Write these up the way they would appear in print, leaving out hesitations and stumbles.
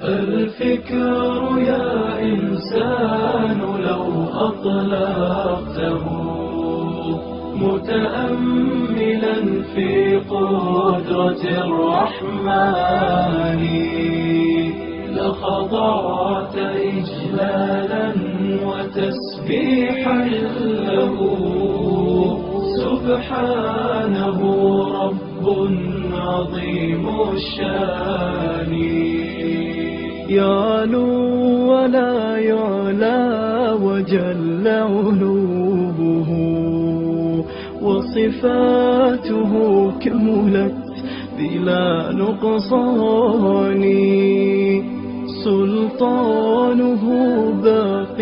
الفكر يا إنسان لو أطلقته متأملا في قدرة الرحمن لخضعت إجلالا وتسبيحا له سبحانه رب عظيم الشان يعلو ولا يعلى وجل علوه وصفاته كملت بلا نقصان سلطانه باق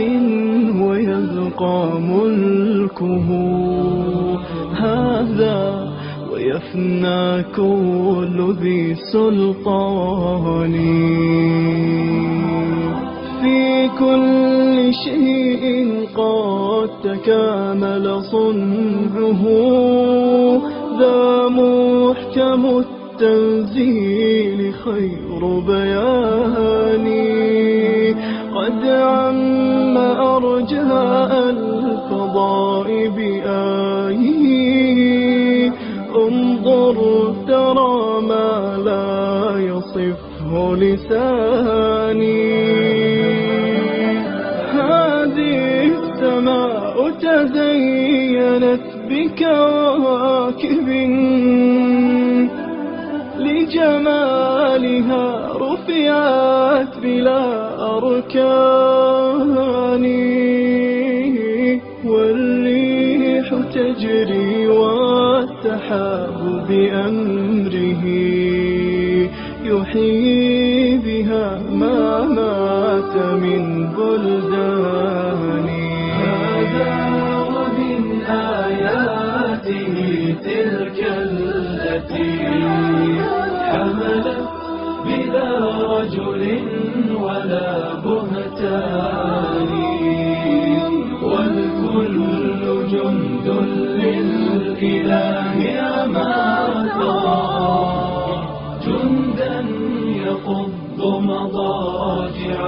ويبقى ملكه هذا ويفنى كل ذي سلطان في كل شيء قد تكامل صنعه ذا محكم التنزيل خير بيان قد عم أرجاء الفضاء بآيه انظر ترى ما لا يصفه لساني هذه السماء تزينت بكواكب لجمالها رفعت بلا أركان والريح تجري والسحاب بأمره يحيي بها ما مات من بلدان هذا ومن آياته تلك التي حملت بلا رجل ولا بهتان والكل جند للإله أماتا جندا يقض مضاجع